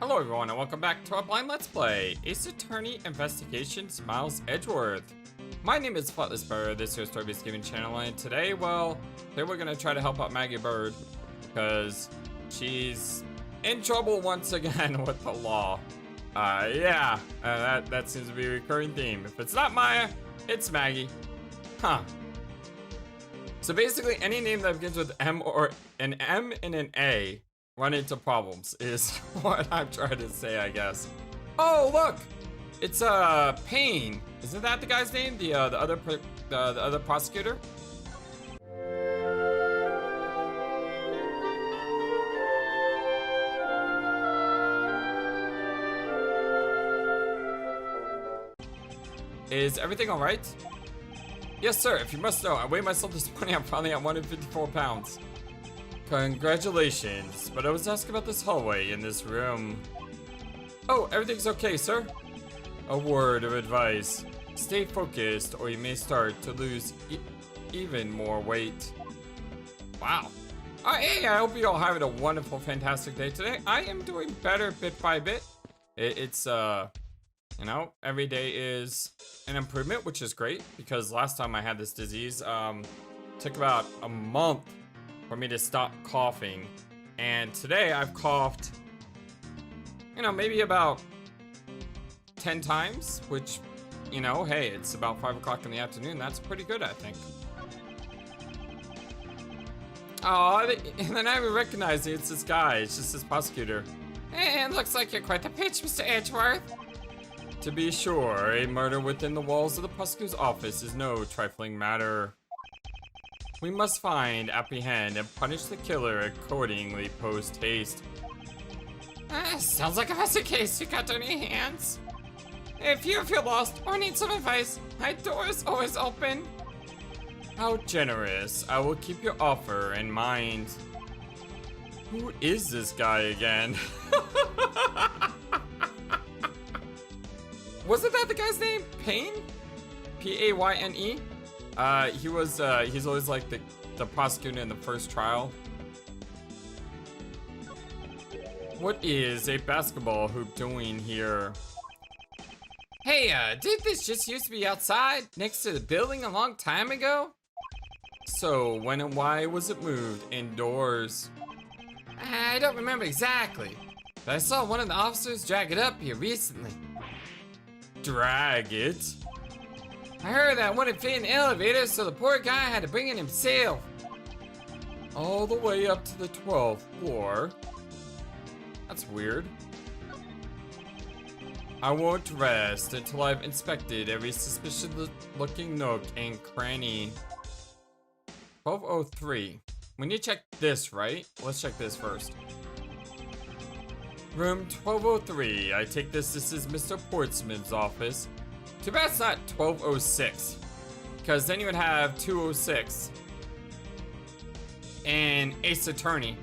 Hello everyone and welcome back to our blind let's play, Ace Attorney Investigations Miles Edgeworth. My name is FlightlessBird, this is your story-based gaming channel, and today, well, we're gonna try to help out Maggie Bird because she's in trouble once again with the law. That seems to be a recurring theme. If it's not Maya, it's Maggie. Huh. So basically, any name that begins with M or an M and an A run into problems is what I'm trying to say, I guess. Oh, look! It's Payne. Isn't that the guy's name? The other prosecutor? Is everything all right? Yes, sir. If you must know, I weigh myself this morning. I'm probably at 154 pounds. Congratulations, but I was asking about this hallway in this room. Oh, everything's okay, sir. A word of advice. Stay focused or you may start to lose even more weight. Wow. Hey, I hope you all having a wonderful, fantastic day today. I am doing better bit by bit. It's, you know, every day is an improvement, which is great because last time I had this disease, took about a month for me to stop coughing, and today I've coughed, you know, maybe about 10 times, which, you know, hey, it's about 5 o'clock in the afternoon. That's pretty good, I think. Oh, and then I recognize it's this guy. It's just this prosecutor. And looks like you're quite the pitch, Mr. Edgeworth. To be sure, a murder within the walls of the prosecutor's office is no trifling matter. We must find, apprehend, and punish the killer accordingly post-haste. Sounds like a messy case you got on your hands. If you feel lost or need some advice, my door is always open. How generous. I will keep your offer in mind. Who is this guy again? Wasn't that the guy's name? Payne? P-A-Y-N-E? He's always like the prosecutor in the first trial. What is a basketball hoop doing here? Hey, did this just used to be outside next to the building a long time ago? So, when and why was it moved indoors? I don't remember exactly, but I saw one of the officers drag it up here recently. Drag it? I heard that wouldn't fit in the elevator, so the poor guy had to bring it himself. All the way up to the 12th floor? That's weird. I won't rest until I've inspected every suspicious-looking nook and cranny. 1203. We need to check this, right? Let's check this first. Room 1203. I take this is Mr. Portsman's office. Too bad it's not 1206, because then you would have 206 and Ace Attorney,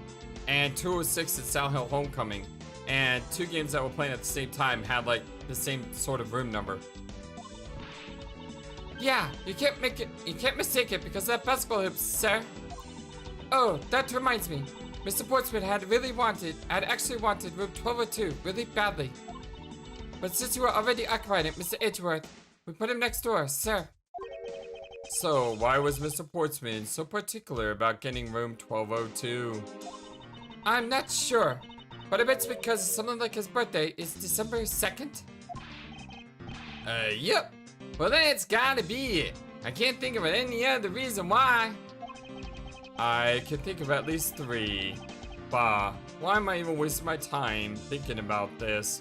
and 206 at Sound Hill Homecoming, and two games that were playing at the same time had like the same sort of room number. Yeah, you can't mistake it because of that basketball hoop, sir. Oh, that reminds me, Mr. Portsman had actually wanted room 1202 really badly. But since you were already occupied it, Mr. Edgeworth, we put him next door, sir. So, why was Mr. Portsman so particular about getting room 1202? I'm not sure, but I bet it's because something like his birthday is December 2nd? Yep. Well, then it's gotta be it. I can't think of any other reason why. I can think of at least 3. Bah, why am I even wasting my time thinking about this?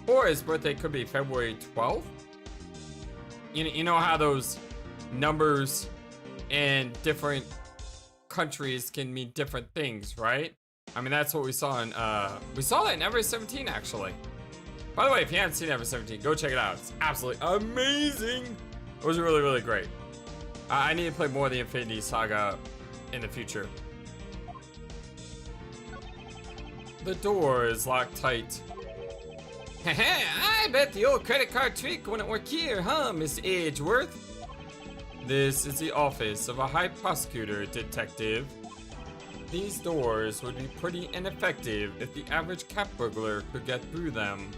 Or his birthday could be February 12th? You know how those numbers in different countries can mean different things, right? I mean, that's what we saw in, we saw that in Ever 17, actually. By the way, if you haven't seen Ever 17, go check it out. It's absolutely amazing. It was really, really great. I need to play more of the Infinity Saga in the future. The door is locked tight. I bet the old credit card trick wouldn't work here, huh, Miss Edgeworth? This is the office of a high prosecutor, detective. these doors would be pretty ineffective if the average cat burglar could get through them.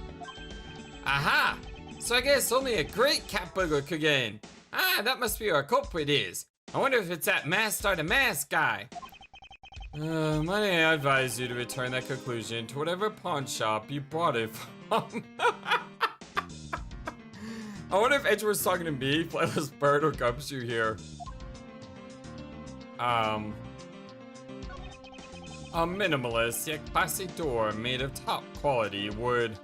Aha! So I guess only a great cat burglar could get in. Ah, that must be where our culprit is. I wonder if it's that mask guy. Might I advise you to return that conclusion to whatever pawn shop you bought it from. I wonder if Edgeworth's talking to me, FlightlessBird, or Gumshoe here. A minimalist yet classy door made of top quality wood.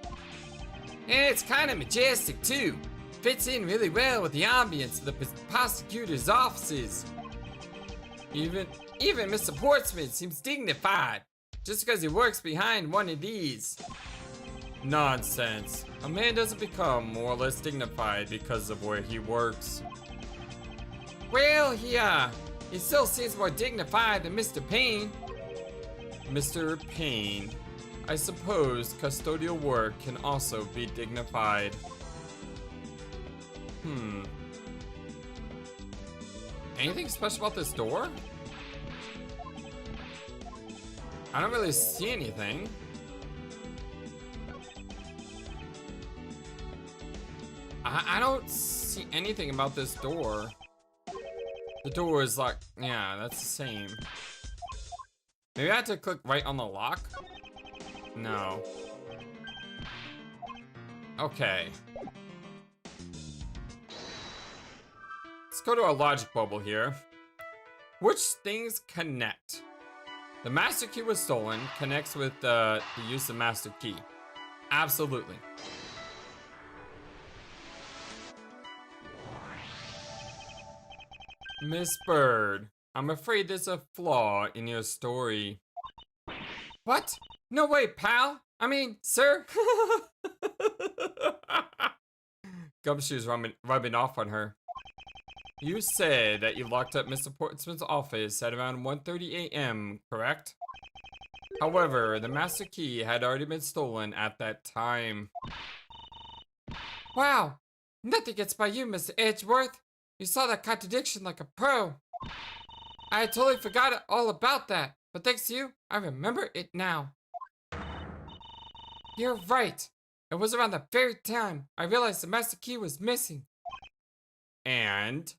And it's kind of majestic too. Fits in really well with the ambience of the prosecutor's offices. Even Mr. Portsman seems dignified, just because he works behind one of these. Nonsense. A man doesn't become more or less dignified because of where he works. Well, he still seems more dignified than Mr. Payne. Mr. Payne. I suppose custodial work can also be dignified. Anything special about this door? I don't really see anything. I don't see anything about this door. The door is like, yeah, that's the same. Maybe I have to click right on the lock? No. Okay. Let's go to our logic bubble here. Which things connect? The master key was stolen, connects with the use of master key. Absolutely. Miss Bird, I'm afraid there's a flaw in your story. What? No way, pal. I mean, sir. Gumshoe's rubbing off on her. You said that you locked up Mr. Portsman's office at around 1:30 a.m., correct? However, the master key had already been stolen at that time. Wow! Nothing gets by you, Mr. Edgeworth. You saw that contradiction like a pro. I had totally forgot all about that, but thanks to you, I remember it now. You're right. It was around the very time I realized the master key was missing. And?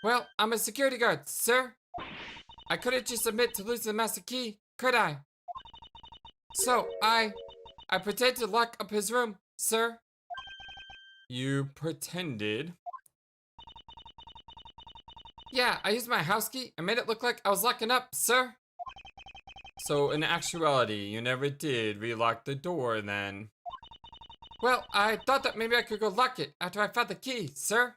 Well, I'm a security guard, sir. I couldn't just admit to losing the master key, could I? So, I pretended to lock up his room, sir. You pretended? Yeah, I used my house key and made it look like I was locking up, sir. So, in actuality, you never did relock the door then? Well, I thought that maybe I could go lock it after I found the key, sir.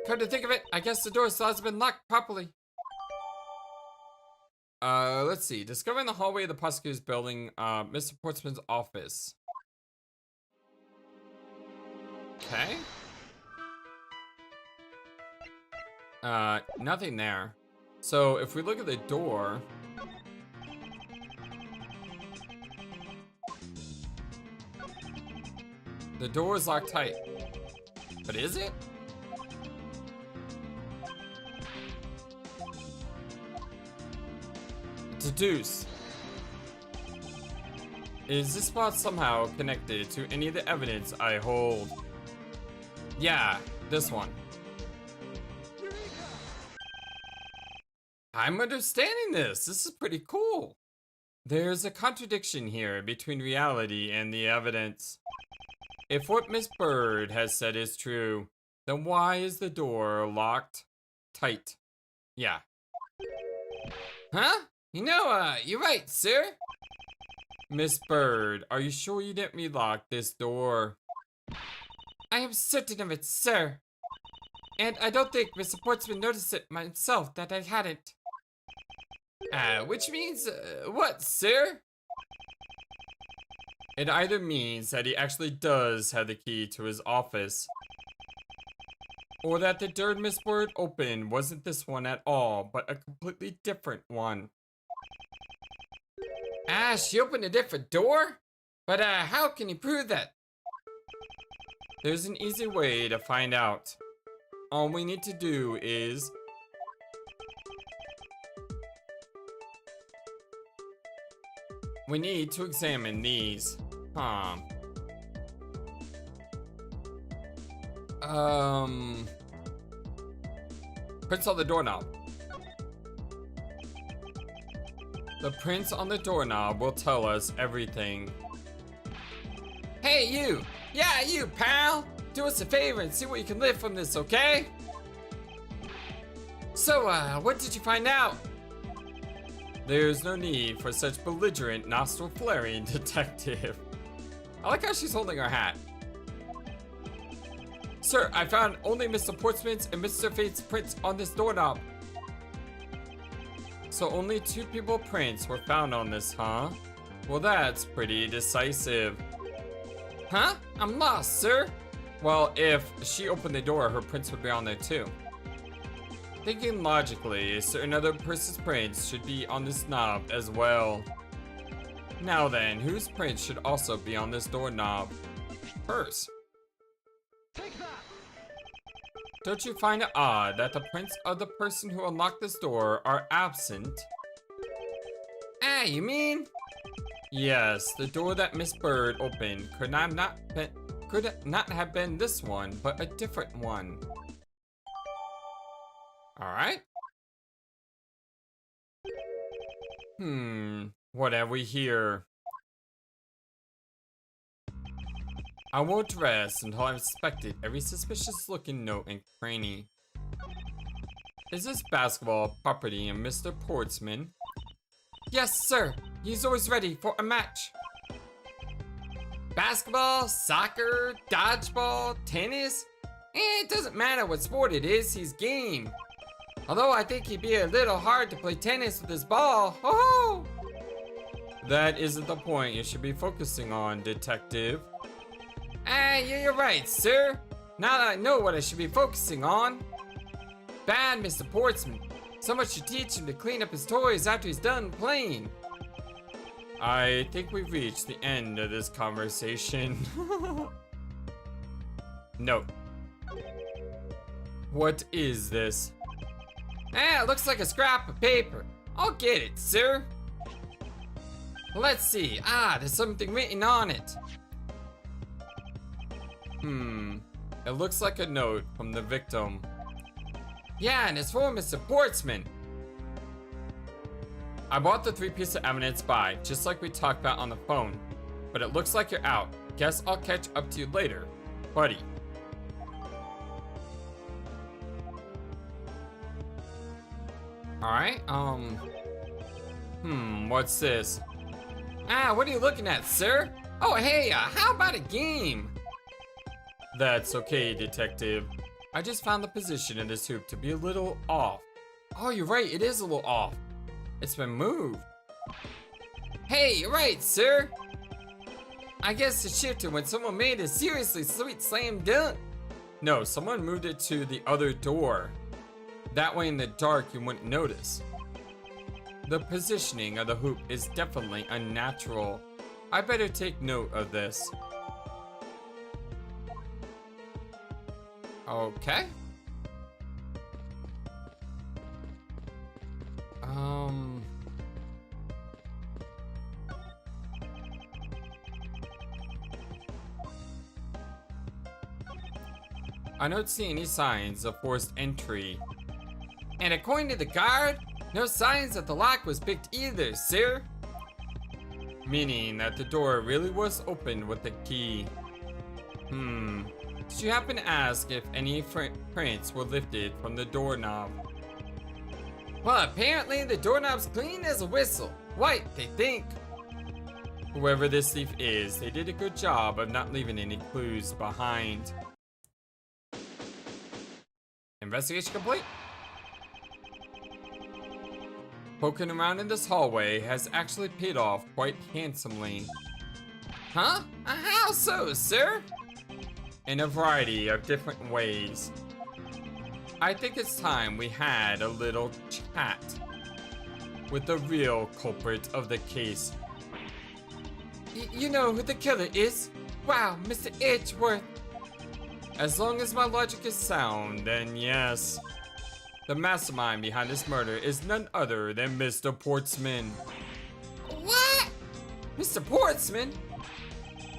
Come to think of it, I guess the door still hasn't been locked properly. Let's see. Discovering the hallway of the prosecutor's building, Mr. Portsman's office. Okay. Nothing there. So, if we look at the door... The door is locked tight. But is it? Deduce. Is this spot somehow connected to any of the evidence I hold? Yeah, this one. I'm understanding this. This is pretty cool. There's a contradiction here between reality and the evidence. If what Miss Bird has said is true, then why is the door locked tight? Yeah. Huh? You know, you're right, sir. Miss Bird, are you sure you didn't relock this door? I am certain of it, sir. And I don't think Mr. Portsman noticed it myself that I hadn't. Which means, what, sir? It either means that he actually does have the key to his office, or that the door Miss Bird opened wasn't this one at all, but a completely different one. She opened a different door? But, how can you prove that? There's an easy way to find out. All we need to do is... We need to examine these. Prints on the doorknob. The prints on the doorknob will tell us everything. Hey, you! Yeah, you, pal! Do us a favor and see what you can lift from this, okay? So, what did you find out? There's no need for such belligerent, nostril-flaring detective. I like how she's holding her hat. Sir, I found only Mr. Portsman's and Mr. Fate's prints on this doorknob. So only 2 people's prints were found on this, huh? Well, that's pretty decisive. Huh? I'm lost, sir. Well, if she opened the door, her prints would be on there too. Thinking logically, a certain other person's prints should be on this knob as well. Now then, whose prints should also be on this doorknob? Hers. Don't you find it odd that the prints of the person who unlocked this door are absent? Ah, you mean? Yes, the door that Miss Bird opened could not have been this one, but a different one. Alright. What have we here? I won't rest until I've inspected every suspicious looking note and cranny. Is this basketball property of Mr. Portsman? Yes, sir. He's always ready for a match. Basketball, soccer, dodgeball, tennis? It doesn't matter what sport it is, he's game. Although I think he'd be a little hard to play tennis with his ball. Oh! That isn't the point you should be focusing on, detective. You're right, sir. Now that I know what I should be focusing on. Bad Mr. Portsman. Someone should teach him to clean up his toys after he's done playing. I think we've reached the end of this conversation. Note. What is this? It looks like a scrap of paper. I'll get it, sir. Let's see. There's something written on it. It looks like a note from the victim. Yeah, and it's for Mr. Portsman. I bought the 3 pieces of evidence by, just like we talked about on the phone. But it looks like you're out. Guess I'll catch up to you later, buddy. Alright, what's this? What are you looking at, sir? Oh, hey, how about a game? That's okay, detective. I just found the position of this hoop to be a little off. Oh, you're right, it is a little off. It's been moved. Hey, you're right, sir. I guess it shifted when someone made a seriously sweet slam dunk. No, someone moved it to the other door. That way in the dark you wouldn't notice. The positioning of the hoop is definitely unnatural. I better take note of this. Okay. I don't see any signs of forced entry. And according to the guard, no signs that the lock was picked either, sir. Meaning that the door really was opened with a key. Did you happen to ask if any prints were lifted from the doorknob? Well, apparently the doorknob's clean as a whistle. White, they think. Whoever this thief is, they did a good job of not leaving any clues behind. Investigation complete. Poking around in this hallway has actually paid off quite handsomely. Huh? How so, sir? In a variety of different ways. I think it's time we had a little chat with the real culprit of the case. You know who the killer is? Wow, Mr. Edgeworth. As long as my logic is sound, then yes. The mastermind behind this murder is none other than Mr. Portsman. What? Mr. Portsman?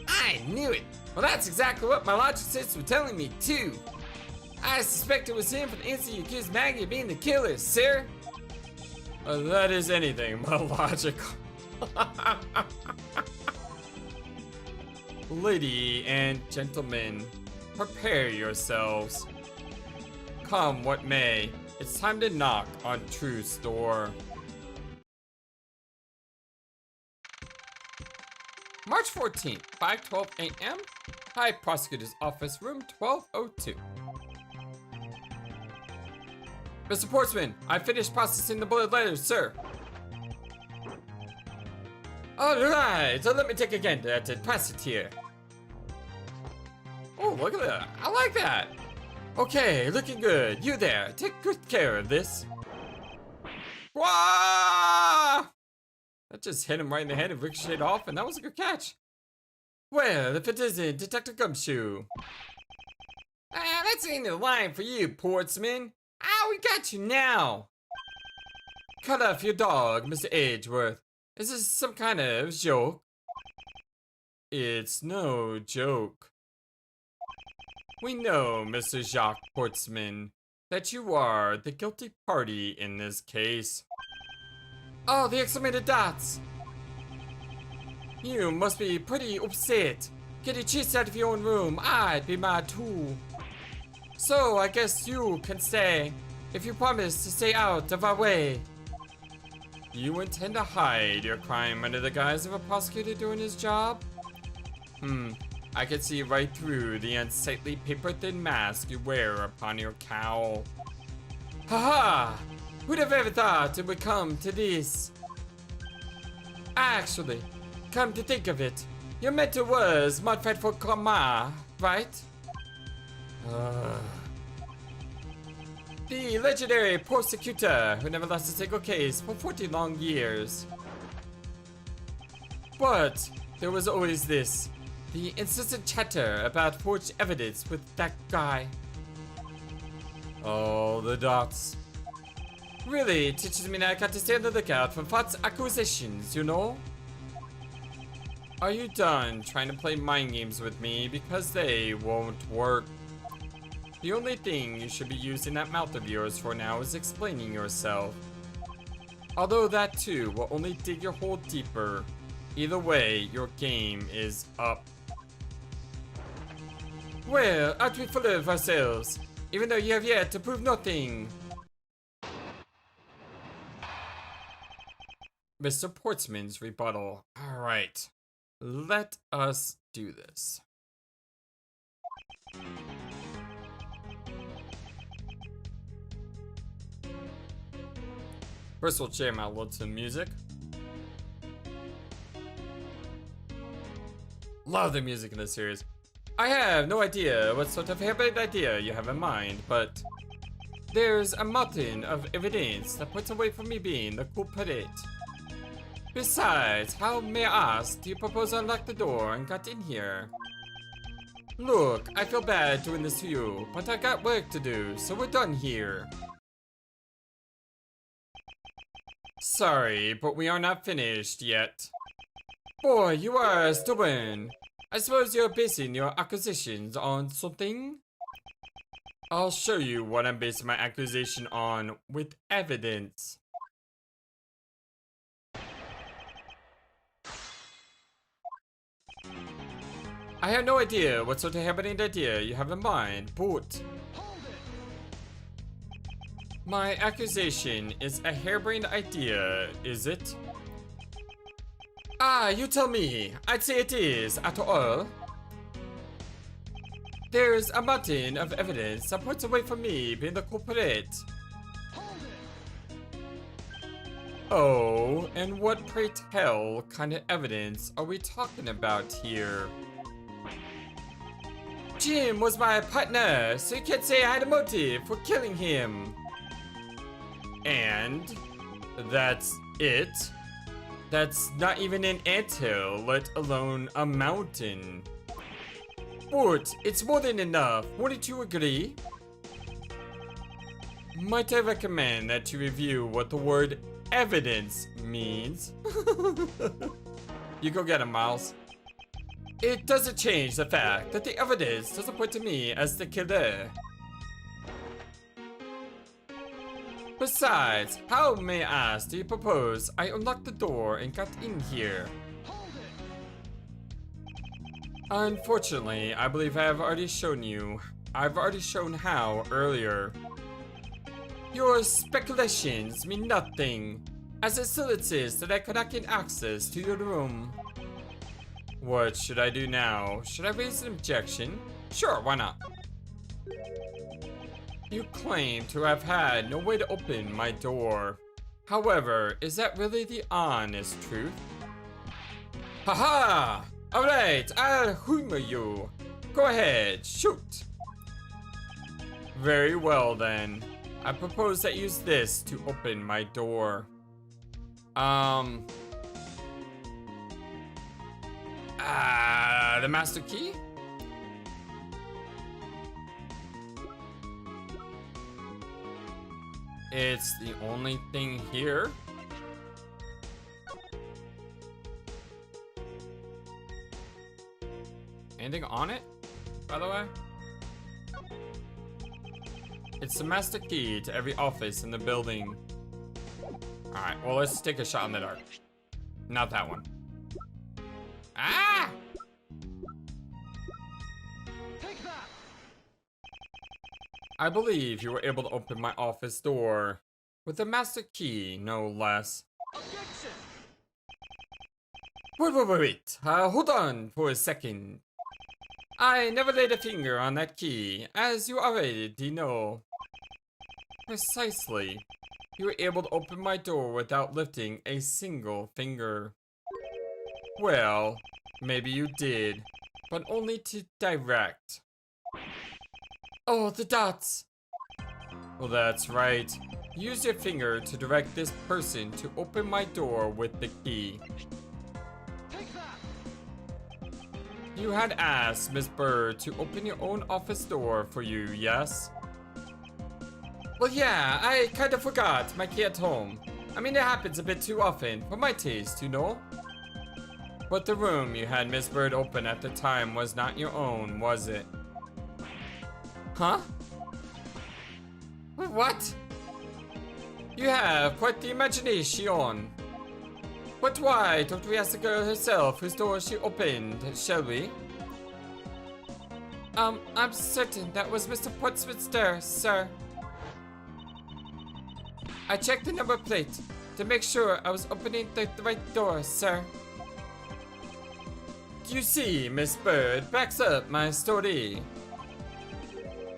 I knew it! Well, that's exactly what my logic system was telling me, too. I suspect it was him for the instant you accused Maggie of being the killer, sir. That is anything but logical. Lady and gentlemen, prepare yourselves. Come what may, it's time to knock on truth's door. March 14th, 5:12 a.m. High Prosecutor's Office, room 1202. Mr. Portsman, I finished processing the bullet letters, sir. Alright, so let me take again to pass it here. Oh, look at that. I like that. Okay, looking good. You there, take good care of this. Wah! That just hit him right in the head and ricocheted off, and that was a good catch. Well, if it isn't Detective Gumshoe. That's the end of the line for you, Portsman. We got you now. Cut off your dog, Mr. Edgeworth. Is this some kind of joke? It's no joke. We know, Mr. Jacques Portsman, that you are the guilty party in this case. Oh, the exclamated dots! You must be pretty upset. Getting chased out of your own room, I'd be mad too. So, I guess you can stay, if you promise to stay out of our way. You intend to hide your crime under the guise of a prosecutor doing his job? I can see right through the unsightly paper-thin mask you wear upon your cowl. Haha! Who'd have ever thought it would come to this? Actually, come to think of it, your mentor was modified for karma, right? The legendary prosecutor who never lost a single case for 40 long years. But there was always this, the incessant chatter about forged evidence with that guy. Oh, the dots. Really teaches me that I got to stay on the lookout for false accusations, you know? Are you done trying to play mind games with me, because they won't work? The only thing you should be using that mouth of yours for now is explaining yourself. Although that too will only dig your hole deeper. Either way, your game is up. Well, aren't we full of ourselves? Even though you have yet to prove nothing. Mr. Portsman's rebuttal. Alright, let us do this. First, we'll jam out some music. Love the music in this series. I have no idea what sort of harebrained idea you have in mind, but there's a mountain of evidence that points away from me being the culprit. Besides, how, may I ask, do you propose to unlock the door and got in here? Look, I feel bad doing this to you, but I got work to do, so we're done here. Sorry, but we are not finished yet. Boy, you are stubborn. I suppose you're basing your accusations on something? I'll show you what I'm basing my accusation on with evidence. I have no idea what sort of harebrained idea you have in mind, but my accusation is a harebrained idea, is it? You tell me. I'd say it is, after all. There's a mountain of evidence that points away from me being the culprit. Oh, and what, pray tell, kind of evidence are we talking about here? Jim was my partner, so you can't say I had a motive for killing him. And that's it? That's not even an anthill, let alone a mountain. But it's more than enough, wouldn't you agree? Might I recommend that you review what the word evidence means? You go get him, Miles. It doesn't change the fact that the evidence doesn't point to me as the killer. Besides, how, may I ask, do you propose I unlocked the door and got in here? Unfortunately, I believe I've already shown how earlier. Your speculations mean nothing, as it still insists that I could not get access to your room. What should I do now? Should I raise an objection? Sure, why not? You claim to have had no way to open my door. However, is that really the honest truth? Haha! Alright, I'll humor you. Go ahead, shoot. Very well then. I propose that I use this to open my door. The master key? It's the only thing here. Anything on it, by the way? It's the master key to every office in the building. Alright, well, let's take a shot in the dark. Not that one. Ah! Take that! I believe you were able to open my office door with the master key, no less. Objection! Wait. Hold on for a second. I never laid a finger on that key, as you already know. Precisely. You were able to open my door without lifting a single finger. Well, maybe you did, but only to direct. Oh, the dots! Well, that's right. Use your finger to direct this person to open my door with the key. Take that! You had asked Miss Bird to open your own office door for you, yes? Well, yeah, I kind of forgot my key at home. I mean, it happens a bit too often, for my taste, you know? But the room you had Miss Bird open at the time was not your own, was it? Huh? What? You have quite the imagination. But why don't we ask the girl herself whose door she opened, shall we? I'm certain that was Mr. Portsman's door, sir. I checked the number plate to make sure I was opening the right door, sir. You see, Miss Bird backs up my story.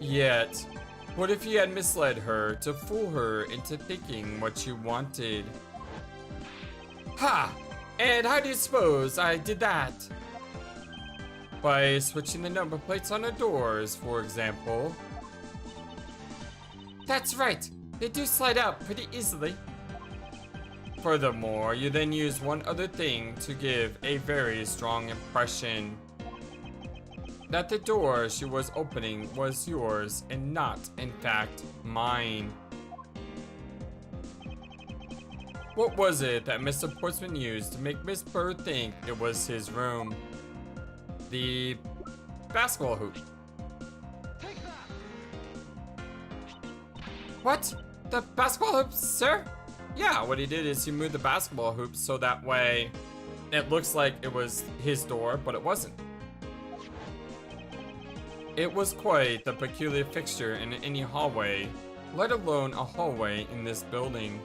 Yet, what if you had misled her to fool her into thinking what you wanted? Ha! And how do you suppose I did that? By switching the number plates on her doors, for example. That's right. They do slide out pretty easily. Furthermore, you then use one other thing to give a very strong impression. That the door she was opening was yours and not, in fact, mine. What was it that Mr. Portsman used to make Miss Bird think it was his room? The basketball hoop. What? The basketball hoop, sir? Yeah, what he did is he moved the basketball hoop so that way it looks like it was his door, but it wasn't. It was quite the peculiar fixture in any hallway, let alone a hallway in this building.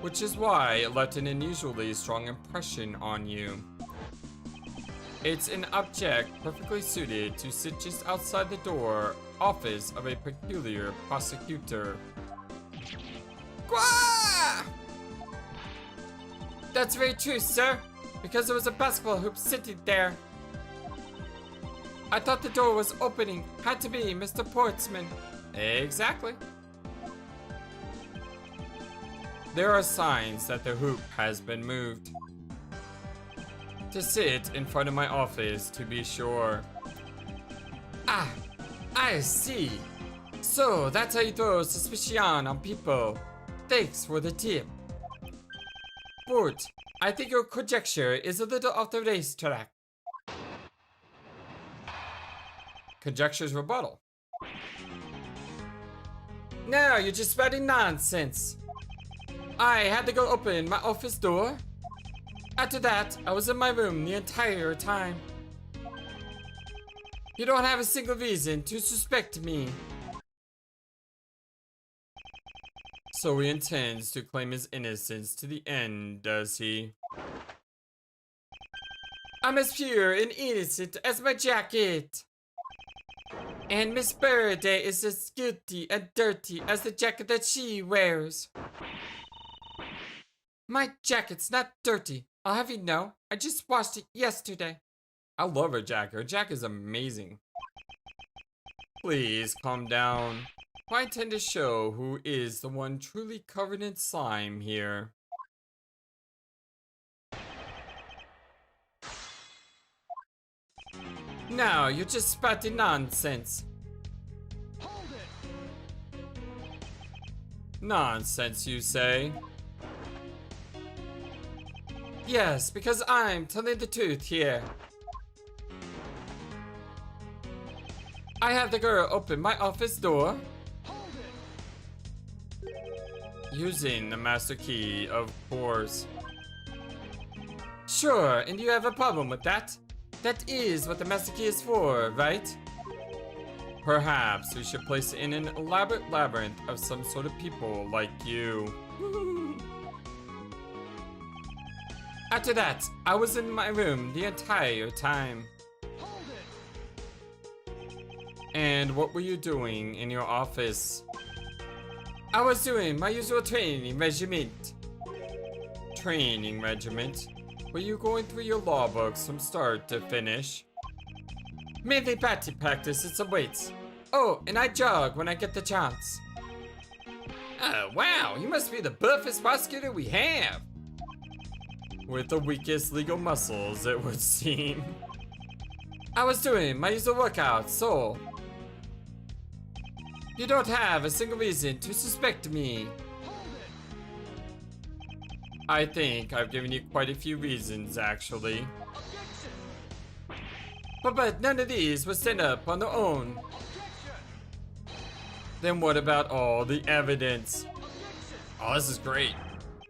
Which is why it left an unusually strong impression on you. It's an object perfectly suited to sit just outside the door office of a peculiar prosecutor. Gwa! That's very true, sir, because there was a basketball hoop sitting there. I thought the door was opening. Had to be Mr. Portsman. Exactly. There are signs that the hoop has been moved. To sit in front of my office, to be sure. Ah, I see. So that's how you throw suspicion on people. Thanks for the tip. But I think your conjecture is a little off the racetrack. Conjecture's rebuttal. No, you're just spouting nonsense. I had to go open my office door. After that, I was in my room the entire time. You don't have a single reason to suspect me. So he intends to claim his innocence to the end, does he? I'm as pure and innocent as my jacket. And Miss Bird is as guilty and dirty as the jacket that she wears. My jacket's not dirty. I'll have you know, I just washed it yesterday. I love her jacket. Her jacket is amazing. Please calm down. I intend to show who is the one truly covered in slime here. Now you're just spouting nonsense. Hold it. Nonsense, you say? Yes, because I'm telling the truth here. I have the girl open my office door. Hold it. Using the master key, of course. Sure, and you have a problem with that? That is what the master key is for, right? Perhaps we should place it in an elaborate labyrinth of some sort of people like you. After that, I was in my room the entire time. And what were you doing in your office? I was doing my usual training regiment. Training regiment? Were you going through your law books from start to finish? Mainly batting practice and some weights. Oh, and I jog when I get the chance. Oh, wow, you must be the buffest prosecutor we have. With the weakest legal muscles, it would seem. I was doing my usual workout, so... You don't have a single reason to suspect me. I think I've given you quite a few reasons, actually. But none of these will stand up on their own. Then what about all the evidence? Oh, this is great.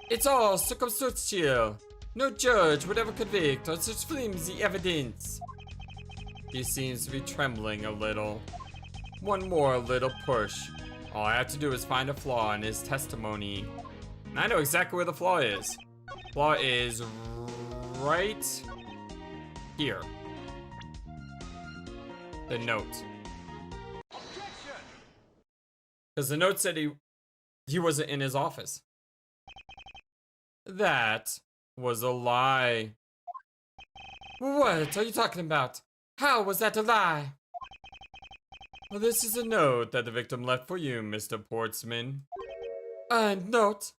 It's all circumstantial. No judge would ever convict on such flimsy evidence. He seems to be trembling a little. One more little push. All I have to do is find a flaw in his testimony. And I know exactly where the flaw is. Flaw is right here. The note. Because the note said he wasn't in his office. That was a lie. What are you talking about? How was that a lie? Well, this is a note that the victim left for you, Mr. Portsman. A note?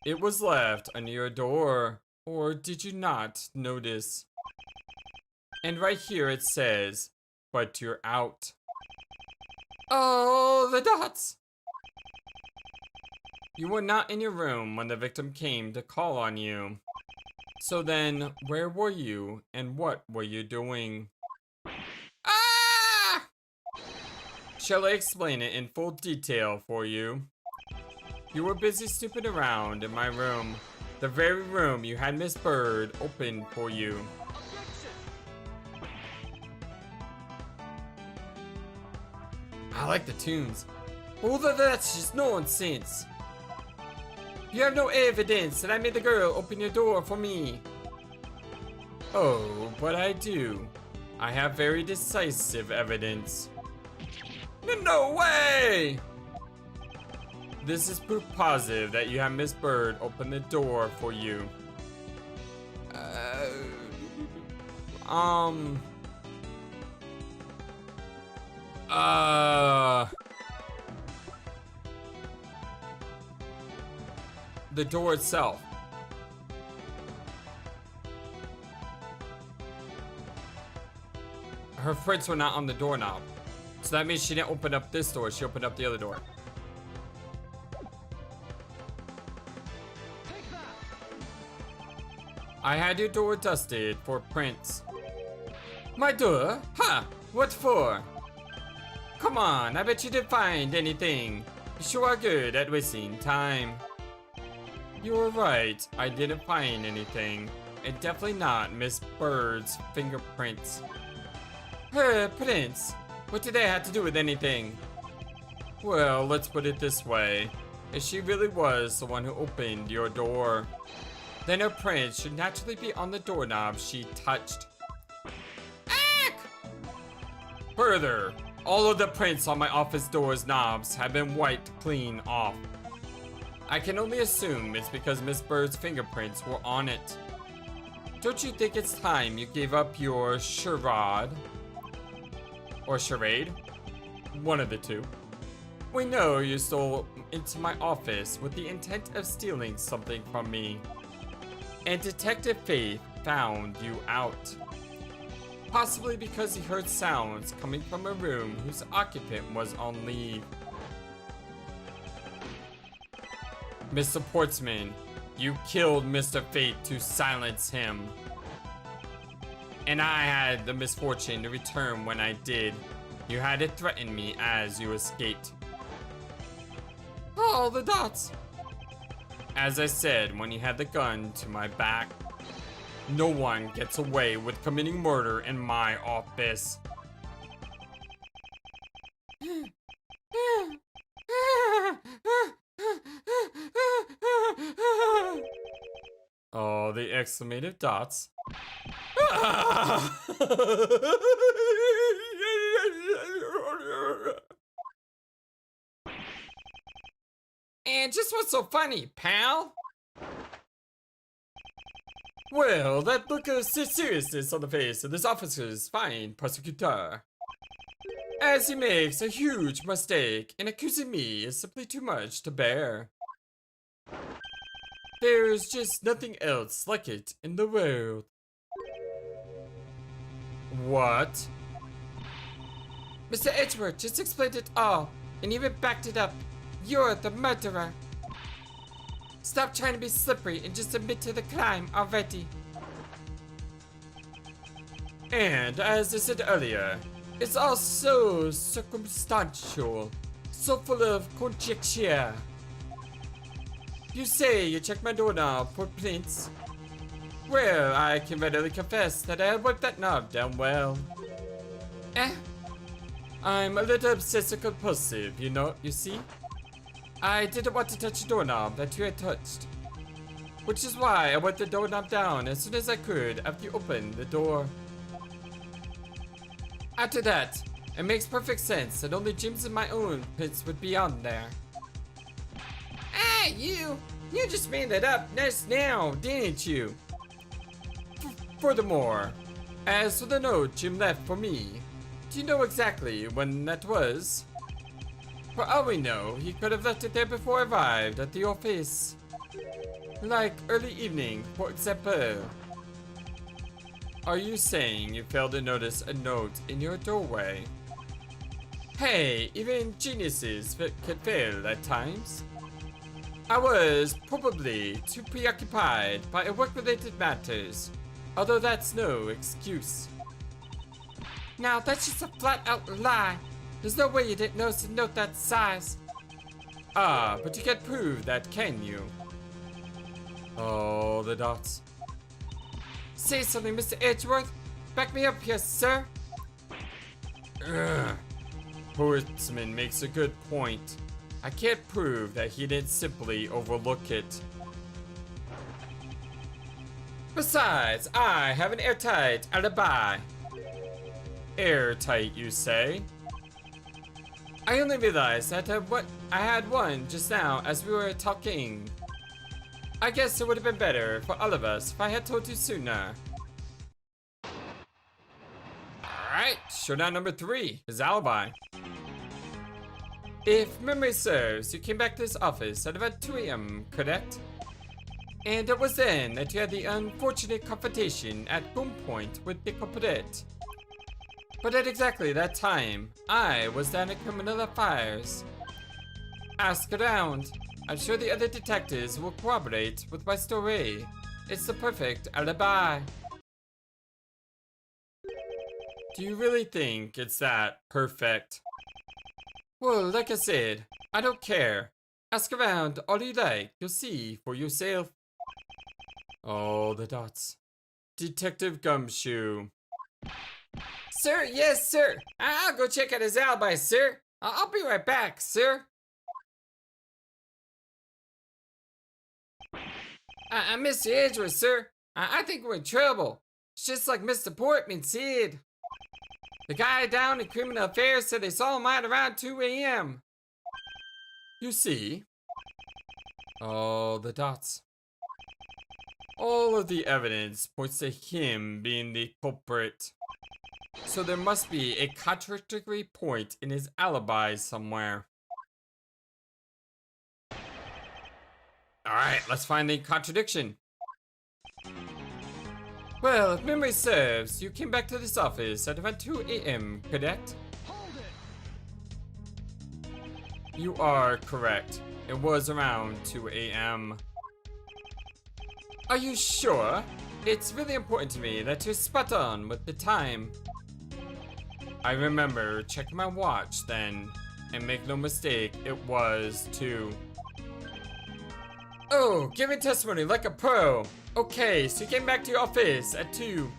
It was left under your door, or did you not notice? And right here it says, but you're out. Oh, the dots! You were not in your room when the victim came to call on you. So then, where were you, and what were you doing? Ah! Shall I explain it in full detail for you? You were busy snooping around in my room. The very room you had Miss Bird open for you. I like the tunes. All of that's just nonsense. You have no evidence that I made the girl open your door for me. Oh, but I do. I have very decisive evidence. No way! This is proof positive that you have Miss Bird open the door for you. The door itself. Her prints were not on the doorknob. So that means she didn't open up this door, she opened up the other door. I had your door dusted for prints. My door? Huh, what for? Come on, I bet you didn't find anything. You sure are good at wasting time. You were right, I didn't find anything. And definitely not Miss Bird's fingerprints. Her prints? What do they have to do with anything? Well, let's put it this way. If she really was the one who opened your door, then her prints should naturally be on the doorknob she touched. Ack! Further, all of the prints on my office door's knobs have been wiped clean off. I can only assume it's because Miss Bird's fingerprints were on it. Don't you think it's time you gave up your charade? Or charade? One of the two. We know you stole into my office with the intent of stealing something from me. And Detective Faith found you out. Possibly because he heard sounds coming from a room whose occupant was on leave. Mr. Portsman, you killed Mr. Fate to silence him. And I had the misfortune to return when I did. You had to threaten me as you escaped. All the dots. As I said when you had the gun to my back, no one gets away with committing murder in my office. Oh, the exclamative dots. And just what's so funny, pal? Well, that look of seriousness on the face of this officer's fine prosecutor. As he makes a huge mistake, and accusing me is simply too much to bear. There's just nothing else like it in the world. What? Mr. Edgeworth just explained it all, and even backed it up. You're the murderer. Stop trying to be slippery and just admit to the crime already. And as I said earlier, it's all so circumstantial, so full of conjecture. You say you checked my doorknob for prints. Well, I can readily confess that I worked that knob down well. I'm a little obsessive compulsive, you see? I didn't want to touch the doorknob that you had touched. Which is why I went the doorknob down as soon as I could after you opened the door. After that, it makes perfect sense that only Jim's and my own prints would be on there. Ah, you just made that up just now, didn't you? Furthermore, as for the note Jim left for me, do you know exactly when that was? For all we know, he could have left it there before I arrived at the office. Like early evening, for example. Are you saying you failed to notice a note in your doorway? Hey, even geniuses can fail at times. I was probably too preoccupied by work-related matters, although that's no excuse. Now that's just a flat-out lie. There's no way you didn't notice a note that size. Ah, but you can't prove that, can you? Oh, the dots. Say something, Mr. Edgeworth. Back me up here, sir. Ugh. Portsman makes a good point. I can't prove that he didn't simply overlook it. Besides, I have an airtight alibi. Airtight, you say? I only realized that I had one just now as we were talking. I guess it would have been better for all of us if I had told you sooner. Alright, showdown number 3 is alibi. If memory serves, you came back to this office at about 2 AM, correct? And it was then that you had the unfortunate confrontation at gunpoint with the culprit. But at exactly that time, I was down at Criminal Affairs. Ask around. I'm sure the other detectives will corroborate with my story. It's the perfect alibi. Do you really think it's that perfect? Well, like I said, I don't care. Ask around all you like, you'll see for yourself. All the dots. Detective Gumshoe. Sir, yes, sir. I'll go check out his alibi, sir. I'll be right back, sir. Mr. Edgeworth, sir. I think we're in trouble. It's just like Mr. Portman said. The guy down in criminal affairs said they saw him out around 2 a.m. You see? All the dots. All of the evidence points to him being the culprit. So there must be a contradictory point in his alibi somewhere. Alright, let's find the contradiction. Well, if memory serves, you came back to this office at about 2 a.m., correct? You are correct. It was around 2 a.m. Are you sure? It's really important to me that you're spot on with the time. I remember checking my watch then, and make no mistake, it was 2. Oh, giving testimony like a pro. Okay, so you came back to your office at 2.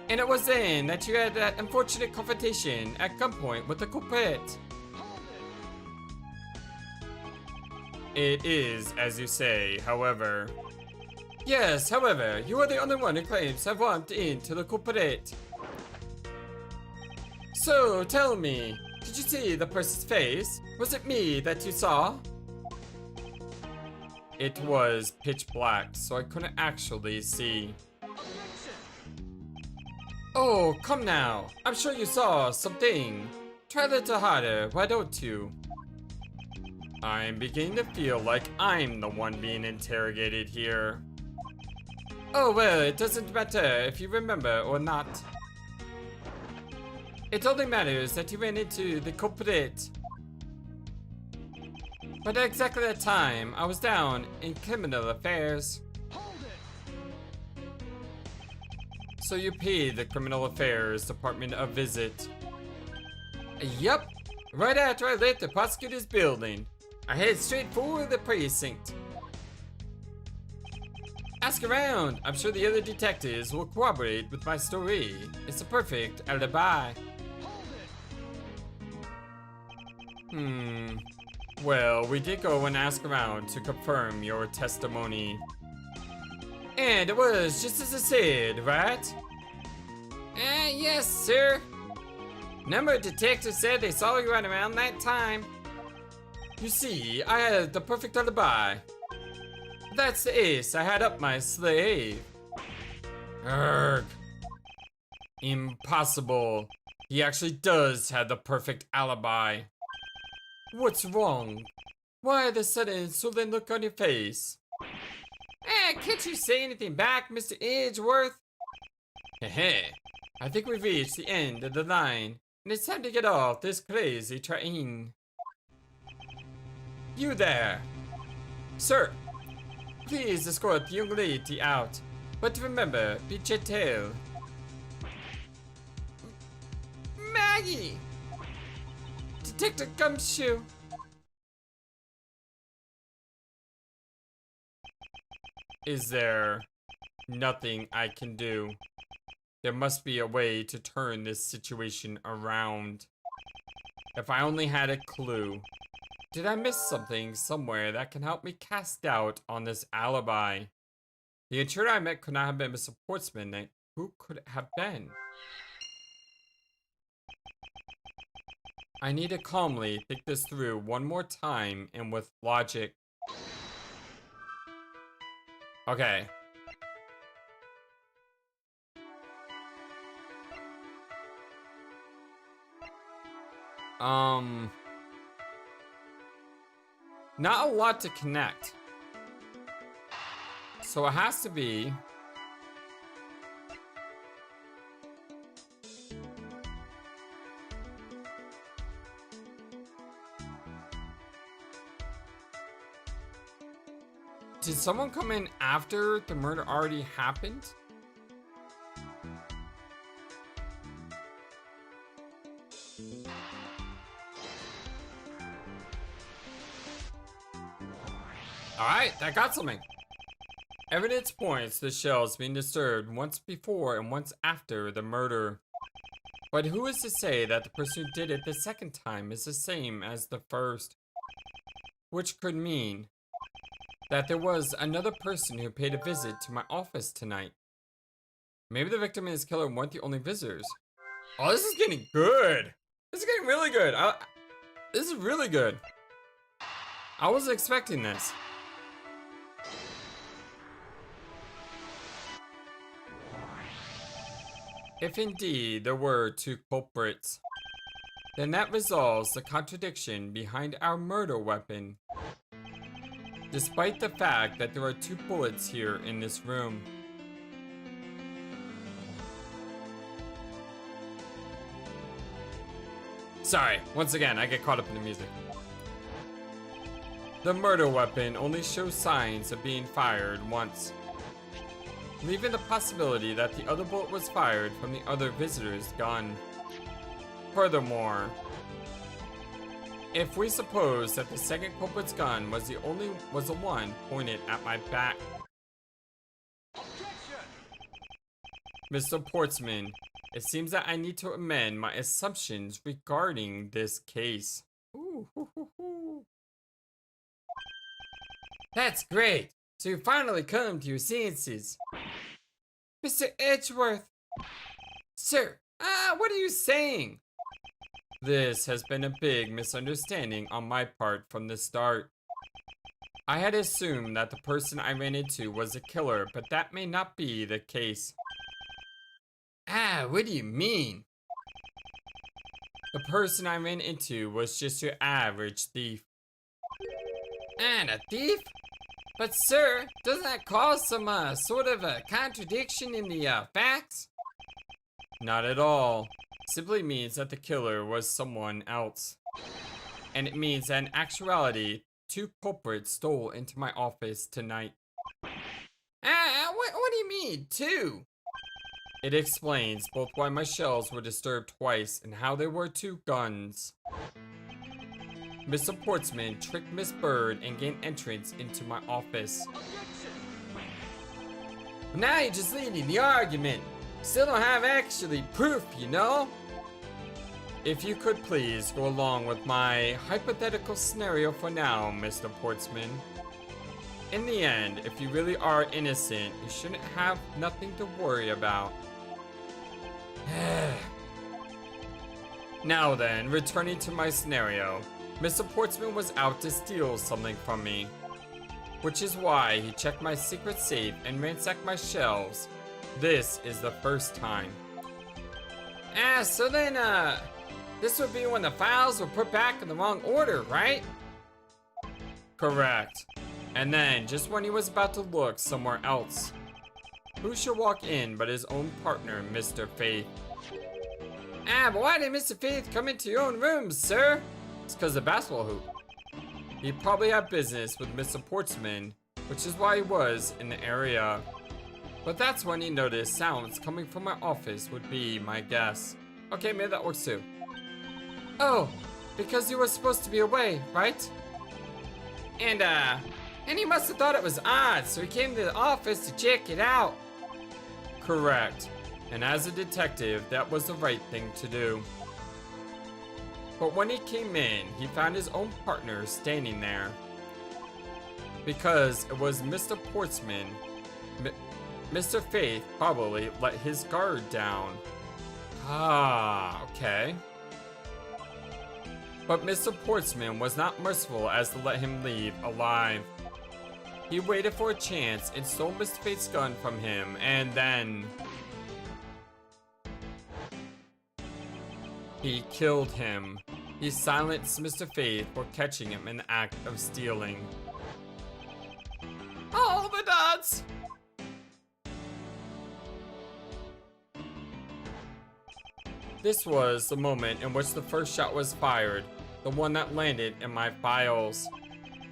And it was then that you had that unfortunate confrontation at gunpoint with the culprit. It is, as you say, however. Yes, however, you are the only one who claims to have bumped into the culprit. So, tell me, did you see the person's face? Was it me that you saw? It was pitch black, so I couldn't actually see. Oh, come now. I'm sure you saw something. Try a little harder, why don't you? I'm beginning to feel like I'm the one being interrogated here. Oh, well, it doesn't matter if you remember or not. It only matters that you ran into the culprit. But at exactly that time, I was down in criminal affairs. So you paid the criminal affairs department a visit. Yup, right after I left the prosecutor's building, I headed straight for the precinct. Ask around, I'm sure the other detectives will corroborate with my story. It's a perfect alibi. Well, we did go and ask around to confirm your testimony. And it was just as I said, right? Yes, sir. Number of detectives said they saw you right around that time. You see, I had the perfect alibi. That's the ace I had up my sleeve. Urgh. Impossible. He actually does have the perfect alibi. What's wrong? Why the sudden sullen look on your face? Can't you say anything back, Mr. Edgeworth? Heh, I think we've reached the end of the line, and it's time to get off this crazy train. You there! Sir, please escort the young lady out, but remember, be gentle. Maggie! Detective Gumshoe! Is there nothing I can do? There must be a way to turn this situation around. If I only had a clue. Did I miss something somewhere that can help me cast doubt on this alibi? The intruder I met could not have been Mr. Portsman, then who could it have been? I need to calmly think this through one more time and with logic. Okay. Not a lot to connect. So it has to be Did someone come in after the murder already happened? Alright, that got something. Evidence points to the shells being disturbed once before and once after the murder. But who is to say that the person who did it the second time is the same as the first? Which could mean that there was another person who paid a visit to my office tonight. Maybe the victim and his killer weren't the only visitors. Oh, this is getting good. This is getting really good. This is really good. I wasn't expecting this. If indeed there were two culprits, then that resolves the contradiction behind our murder weapon. Despite the fact that there are 2 bullets here in this room. Sorry, once again, I get caught up in the music. The murder weapon only shows signs of being fired once, leaving the possibility that the other bullet was fired from the other visitor's gun. Furthermore, if we suppose that the second culprit's gun was the one pointed at my back. Mr. Portsman, it seems that I need to amend my assumptions regarding this case. That's great! So you finally come to your senses. Mr. Edgeworth! Sir, what are you saying? This has been a big misunderstanding on my part from the start. I had assumed that the person I ran into was a killer, but that may not be the case. What do you mean? The person I ran into was just your average thief. And a thief? But sir, doesn't that cause some sort of a contradiction in the facts? Not at all. Simply means that the killer was someone else. And it means that in actuality, 2 culprits stole into my office tonight. What do you mean, 2? It explains both why my shells were disturbed twice and how there were 2 guns. Mr. Portsman tricked Miss Bird and gained entrance into my office. Now you're just leading the argument. Still don't have actually proof, you know? If you could please go along with my hypothetical scenario for now, Mr. Portsman. In the end, if you really are innocent, you shouldn't have nothing to worry about. Now then, returning to my scenario. Mr. Portsman was out to steal something from me, which is why he checked my secret safe and ransacked my shelves. This is the first time. So then, this would be when the files were put back in the wrong order, right? Correct. And then, just when he was about to look somewhere else, who should walk in but his own partner, Mr. Faith? But why did Mr. Faith come into your own room, sir? It's because of the basketball hoop. He probably had business with Mr. Portsman, which is why he was in the area. But that's when he noticed sounds coming from my office would be my guess. Okay, maybe that works too. Oh, because you were supposed to be away, right? And he must have thought it was odd, so he came to the office to check it out. Correct. And as a detective, that was the right thing to do. But when he came in, he found his own partner standing there. Because it was Mr. Portsman, Mr. Faith probably let his guard down. Okay. But Mr. Portsman was not merciful as to let him leave alive. He waited for a chance and stole Mr. Faith's gun from him, and then he killed him. He silenced Mr. Faith for catching him in the act of stealing. All the dots! This was the moment in which the first shot was fired, the one that landed in my files.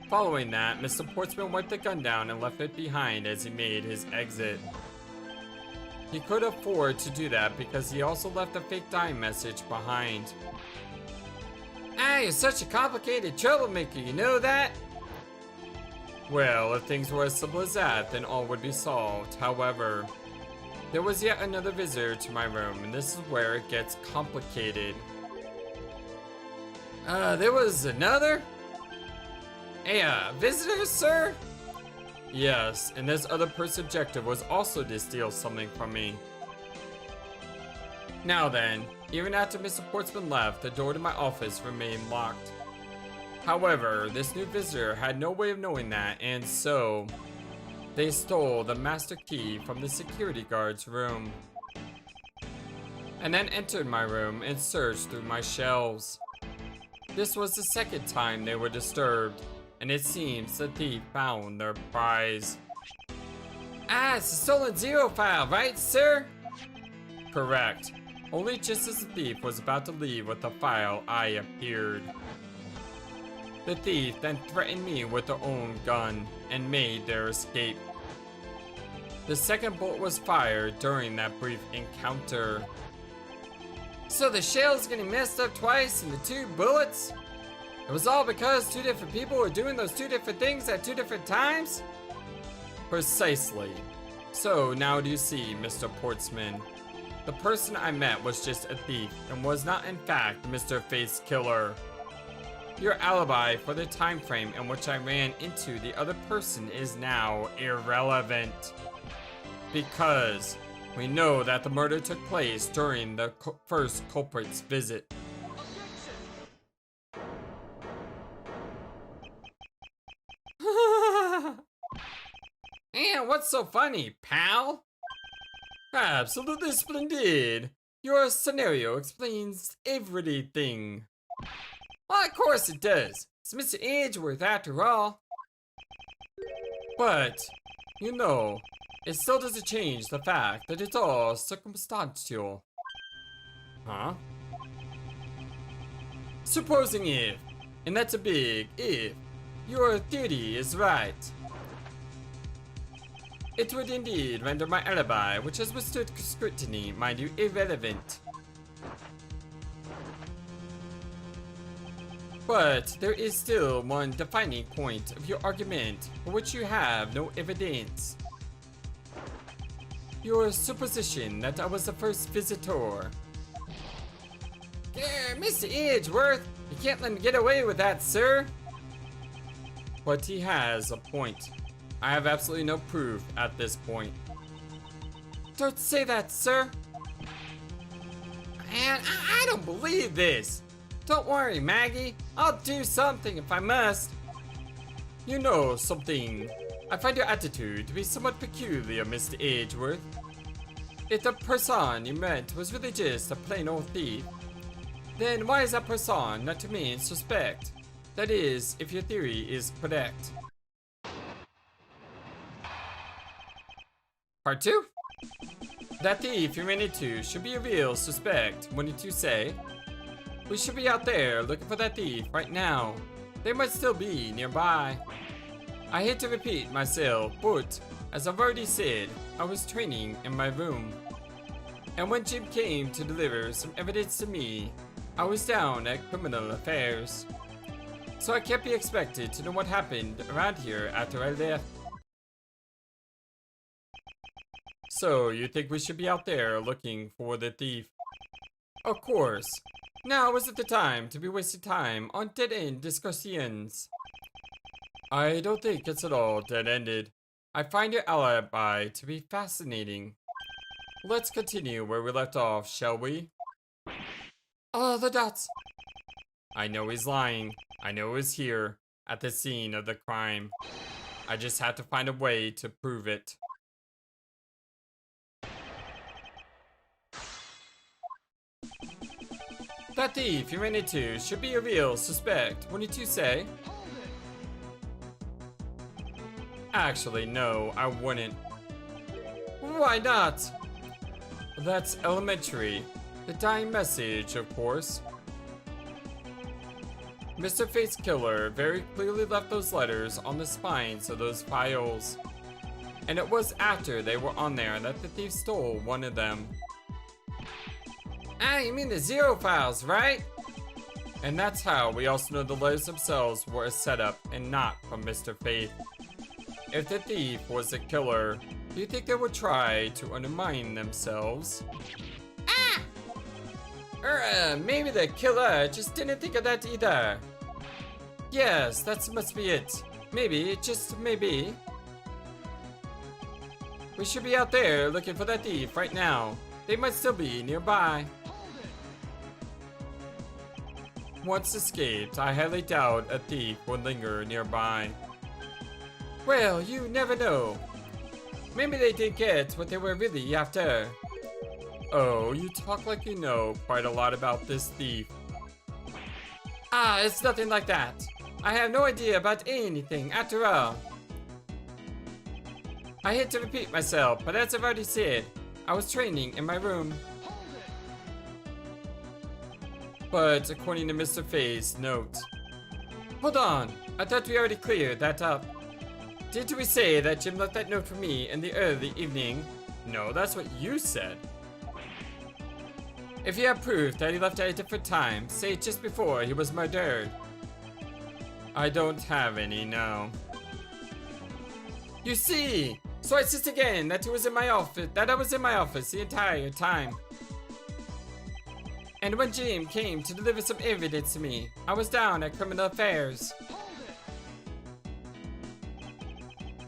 Following that, Mr. Portsman wiped the gun down and left it behind as he made his exit. He could afford to do that because he also left a fake dying message behind. You're such a complicated troublemaker, you know that? Well, if things were as simple as that, then all would be solved. However, there was yet another visitor to my room, and this is where it gets complicated. There was another? A visitor, sir? Yes, and this other person's objective was also to steal something from me. Now then, even after Mr. Portsman left, the door to my office remained locked. However, this new visitor had no way of knowing that, and so they stole the master key from the security guard's room, and then entered my room and searched through my shelves. This was the second time they were disturbed, and it seems the thief found their prize. It's a stolen zero file, right, sir? Correct. Only just as the thief was about to leave with the file, I appeared. The thief then threatened me with their own gun and made their escape. The second bullet was fired during that brief encounter. So the shell's getting messed up twice in the 2 bullets? It was all because 2 different people were doing those 2 different things at 2 different times? Precisely. So now do you see, Mr. Portsman? The person I met was just a thief and was not in fact Mr. Face Killer. Your alibi for the time frame in which I ran into the other person is now irrelevant. Because we know that the murder took place during the first culprit's visit. And what's so funny, pal? Absolutely splendid. Your scenario explains everything. Well, of course it does. It's Mr. Edgeworth after all. But, you know, it still doesn't change the fact that it's all circumstantial. Huh? Supposing if, and that's a big if, your theory is right. It would indeed render my alibi, which has withstood scrutiny, mind you, irrelevant. But there is still one defining point of your argument for which you have no evidence. Your supposition that I was the first visitor. Mr. Edgeworth, you can't let me get away with that, sir. But he has a point. I have absolutely no proof at this point. Don't say that, sir. Man, I don't believe this. Don't worry, Maggie. I'll do something if I must. You know something. I find your attitude to be somewhat peculiar, Mr. Edgeworth. If the person you met was really just a plain old thief, then why is that person not to me suspect? That is, if your theory is correct. Part 2? That thief you ran into should be a real suspect, wouldn't you say? We should be out there looking for that thief right now. They might still be nearby. I hate to repeat myself, but as I've already said, I was training in my room. And when Jim came to deliver some evidence to me, I was down at criminal affairs. So I can't be expected to know what happened around here after I left. So you think we should be out there looking for the thief? Of course. Now isn't the time to be wasting time on dead-end discussions. I don't think it's at all dead-ended. I find your alibi to be fascinating. Let's continue where we left off, shall we? Oh, the dots! I know he's lying. I know he's here, at the scene of the crime. I just have to find a way to prove it. That thief you ran into should be a real suspect, wouldn't you say? Actually, no, I wouldn't. Why not? That's elementary. The dying message, of course. Mr. Fate's killer very clearly left those letters on the spines of those files. And it was after they were on there that the thief stole one of them. Ah, you mean the 0 files, right? And that's how we also know the letters themselves were a setup and not from Mr. Fate. If the thief was the killer, do you think they would try to undermine themselves? Ah! Maybe the killer just didn't think of that either. Yes, that must be it. Maybe, just maybe. We should be out there looking for that thief right now. They might still be nearby. Once escaped, I highly doubt a thief would linger nearby. Well, you never know. Maybe they did get what they were really after. Oh, you talk like you know quite a lot about this thief. Ah, it's nothing like that. I have no idea about anything after all. I hate to repeat myself, but as I've already said, I was training in my room. But according to Mr. Faye's note... Hold on, I thought we already cleared that up. Didn't we say that Jim left that note for me in the early evening? No, that's what you said. If you have proof that he left at a different time, say it just before he was murdered. I don't have any, no. You see! So I insist again that I was in my office the entire time. And when Jim came to deliver some evidence to me, I was down at Criminal Affairs.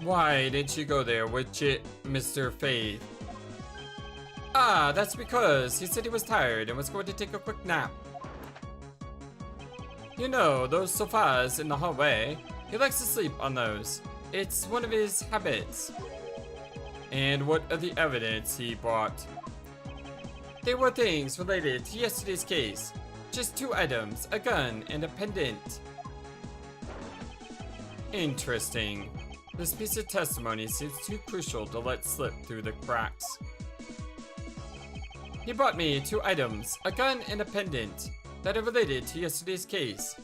Why didn't you go there with Mr. Faith? Ah, that's because he said he was tired and was going to take a quick nap. You know, those sofas in the hallway, he likes to sleep on those. It's one of his habits. And what are the evidence he brought? They were things related to yesterday's case. Just 2 items, a gun and a pendant. Interesting. This piece of testimony seems too crucial to let slip through the cracks. He brought me 2 items, a gun and a pendant, that are related to yesterday's case.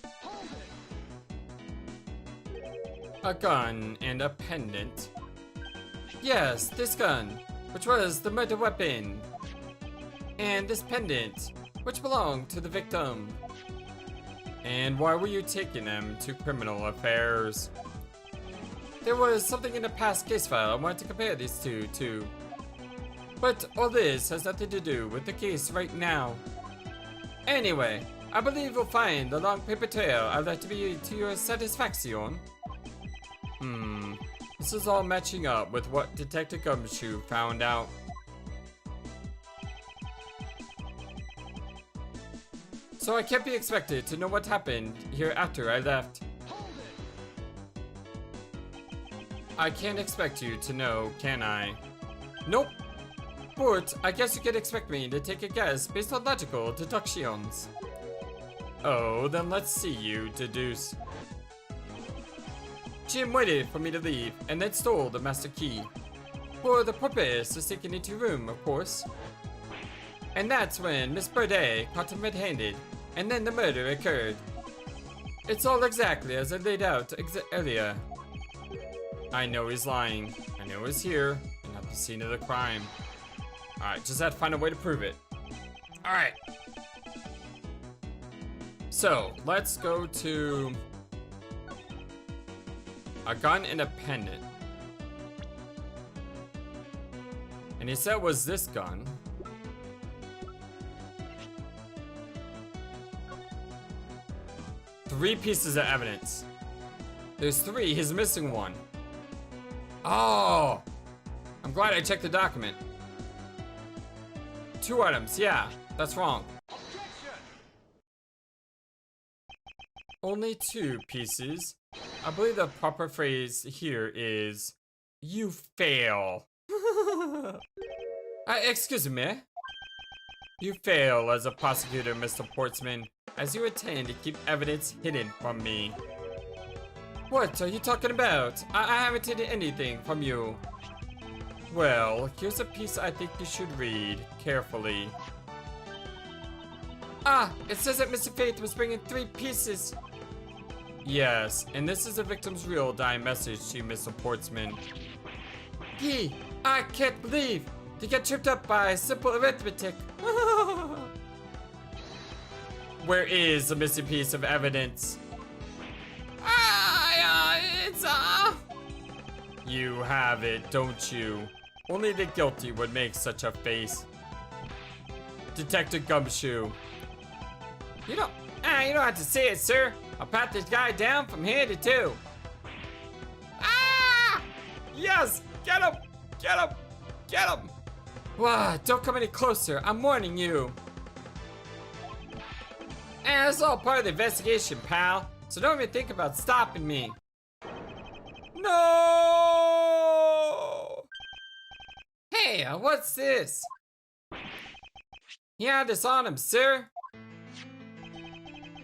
A gun and a pendant. Yes, this gun, which was the murder weapon. And this pendant, which belonged to the victim. And why were you taking them to Criminal Affairs? There was something in the past case file I wanted to compare these two to. But all this has nothing to do with the case right now. Anyway, I believe we'll find the long paper trail I left to be to your satisfaction. This is all matching up with what Detective Gumshoe found out. So I can't be expected to know what happened here after I left. I can't expect you to know, can I? Nope. But I guess you can expect me to take a guess based on logical deductions. Oh, then let's see you deduce. Jim waited for me to leave and then stole the master key. For the purpose of sneaking into your room, of course. And that's when Miss Birdie caught him red-handed, and then the murder occurred. It's all exactly as I laid out earlier. I know he's lying. I know he's here and at the scene of the crime. Alright, just have to find a way to prove it. Alright. So, let's go to a gun and a pendant. And he said it was this gun. Three pieces of evidence. There's 3, he's missing 1. Oh! I'm glad I checked the document. 2 items, yeah, that's wrong. Only 2 pieces. I believe the proper phrase here is, you fail. Excuse me? You fail as a prosecutor, Mr. Portsman, as you intend to keep evidence hidden from me. What are you talking about? I haven't hidden anything from you. Well, here's a piece I think you should read carefully. Ah, it says that Mr. Faith was bringing 3 pieces. Yes, and this is the victim's real dying message to you, Mr. Portsman. I can't believe to get tripped up by simple arithmetic. Where is the missing piece of evidence? You have it, don't you? Only the guilty would make such a face. Detective Gumshoe. You don't have to say it, sir. I'll pat this guy down from here to 2. Ah! Yes! Get him! Get him! Get him! Wow, don't come any closer. I'm warning you. It's all part of the investigation, pal. So don't even think about stopping me. No! Hey, what's this? He had this on him, sir.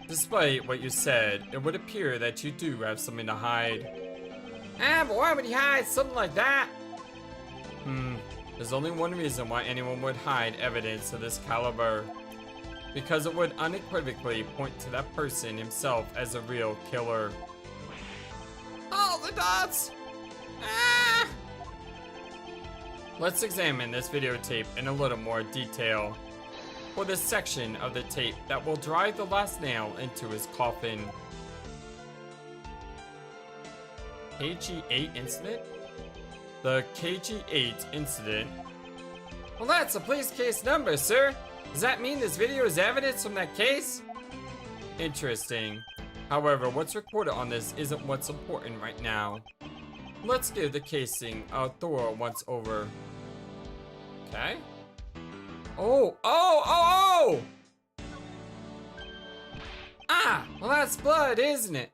Despite what you said, it would appear that you do have something to hide. But why would he hide something like that? There's only one reason why anyone would hide evidence of this caliber. Because it would unequivocally point to that person himself as a real killer. All the dots! Ah! Let's examine this videotape in a little more detail. For this section of the tape that will drive the last nail into his coffin. KG8 incident? The KG8 incident? Well, that's a police case number, sir. Does that mean this video is evidence from that case? Interesting. However, what's recorded on this isn't what's important right now. Let's give the casing a thorough once over. Okay. Oh! Ah! Well, that's blood, isn't it?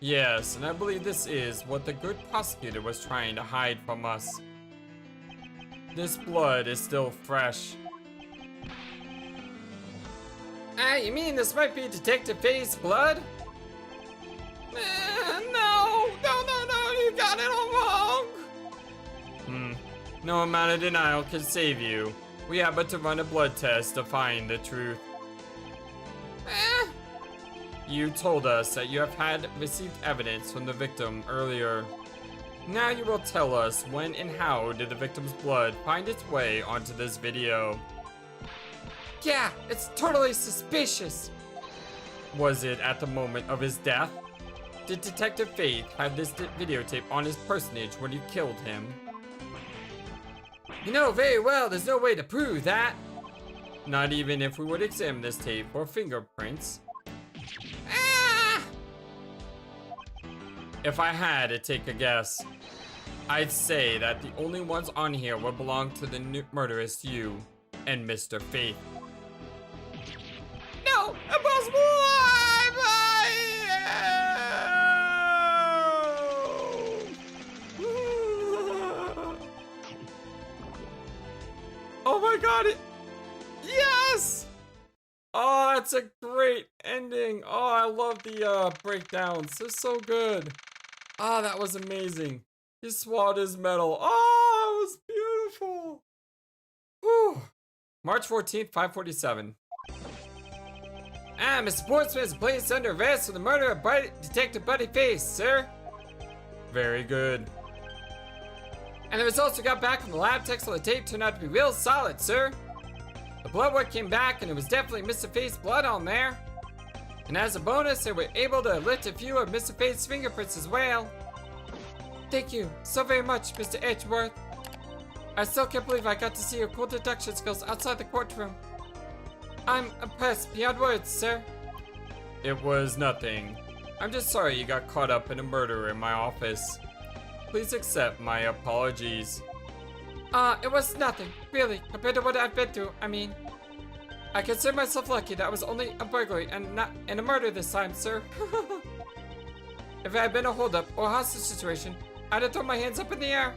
Yes, and I believe this is what the good prosecutor was trying to hide from us. This blood is still fresh. You mean this might be Detective Faye's blood? No, you got it all wrong. No amount of denial can save you. We have but to run a blood test to find the truth. You told us that you have received evidence from the victim earlier. Now you will tell us when and how did the victim's blood find its way onto this video. Yeah, it's totally suspicious. Was it at the moment of his death? Did Detective Faith have this videotape on his personage when you killed him? You know very well there's no way to prove that. Not even if we would examine this tape for fingerprints. If I had to take a guess, I'd say that the only ones on here would belong to the murderous you and Mr. Faith. No, impossible! Oh my god! Yes! Oh, that's a great ending. Oh, I love the breakdowns. They're so good. Oh, that was amazing. He swallowed his medal. Oh, it was beautiful. Whew. March 14th, 5:47. Mr. Portsman is placed under arrest for the murder of Detective Buddy Face, sir. Very good. And the results we got back from the lab text on the tape turned out to be real solid, sir. The blood work came back and it was definitely Mr. Faith's blood on there. And as a bonus, they were able to lift a few of Mr. Faith's fingerprints as well. Thank you so very much, Mr. Edgeworth. I still can't believe I got to see your cool deduction skills outside the courtroom. I'm impressed beyond words, sir. It was nothing. I'm just sorry you got caught up in a murder in my office. Please accept my apologies. It was nothing, really, compared to what I've been through. I mean, I consider myself lucky that it was only a burglary and not in a murder this time, sir. If it had been a holdup or a hostage situation, I'd have thrown my hands up in the air.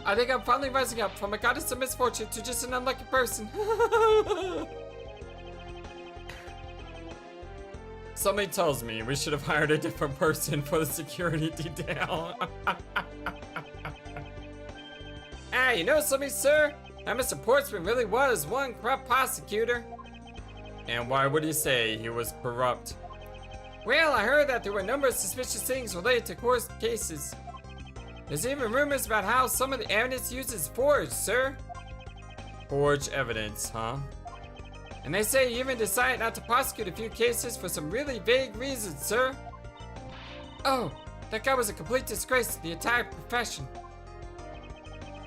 I think I'm finally rising up from a goddess of misfortune to just an unlucky person. Somebody tells me we should have hired a different person for the security detail. You know something, sir? That Mr. Portsman really was one corrupt prosecutor. And why would he say he was corrupt? Well, I heard that there were a number of suspicious things related to court cases. There's even rumors about how some of the evidence used is forged, sir. Forged evidence, huh? And they say you even decided not to prosecute a few cases for some really vague reasons, sir. Oh, that guy was a complete disgrace to the entire profession.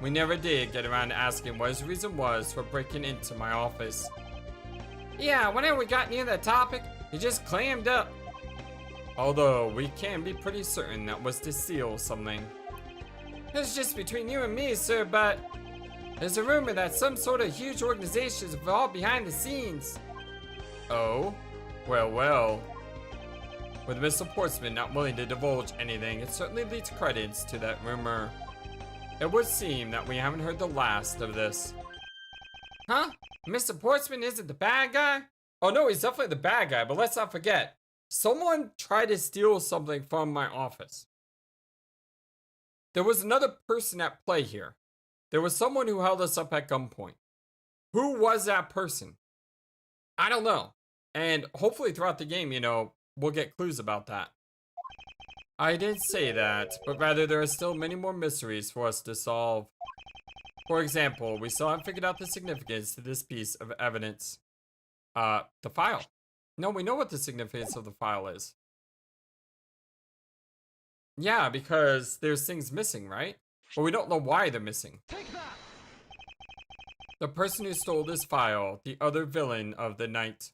We never did get around to asking what his reason was for breaking into my office. Yeah, whenever we got near that topic, he just clammed up. Although, we can be pretty certain that was to steal something. It's just between you and me, sir, but there's a rumor that some sort of huge organization is involved behind the scenes. Oh? Well. With Mr. Portsman not willing to divulge anything, it certainly leads credence to that rumor. It would seem that we haven't heard the last of this. Huh? Mr. Portsman isn't the bad guy? Oh no, he's definitely the bad guy, but let's not forget. Someone tried to steal something from my office. There was another person at play here. There was someone who held us up at gunpoint. Who was that person? I don't know. And hopefully throughout the game, we'll get clues about that. I didn't say that, but rather there are still many more mysteries for us to solve. For example, we still haven't figured out the significance to this piece of evidence. The file. No, we know what the significance of the file is. Yeah, because there's things missing, right? But we don't know why they're missing. The person who stole this file, the other villain of the night.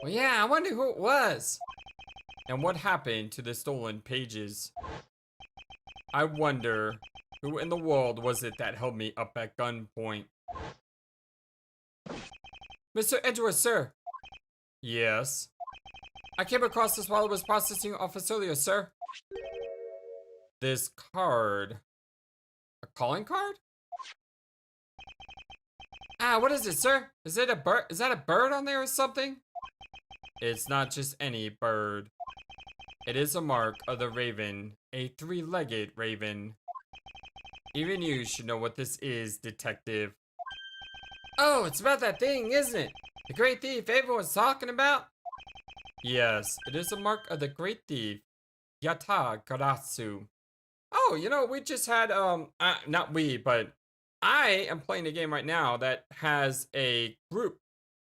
Well, yeah, I wonder who it was. And what happened to the stolen pages? I wonder who in the world was it that held me up at gunpoint? Mr. Edgeworth, sir. Yes. I came across this while I was processing your office earlier, sir. This card. A calling card? What is it, sir? Is it a bird? Is that a bird on there or something? It's not just any bird. It is a mark of the raven, a three-legged raven. Even you should know what this is, detective. Oh, it's about that thing, isn't it? The great thief everyone's talking about? Yes, it is a mark of the great thief, Yatagaratsu. Oh, we just had, not we, but I am playing a game right now that has a group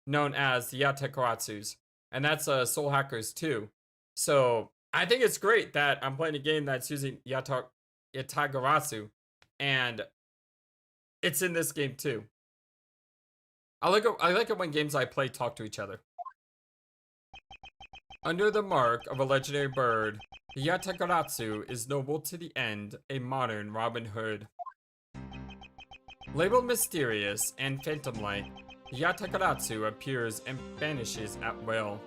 known as the Yatagaratsus, and that's Soul Hackers 2. So, I think it's great that I'm playing a game that's using Yatagaratsu, and it's in this game too. I like it when games I play talk to each other. Under the mark of a legendary bird, the Yatagaratsu is noble to the end, a modern Robin Hood. Labeled mysterious and phantom-like, the Yatagaratsu appears and vanishes at will.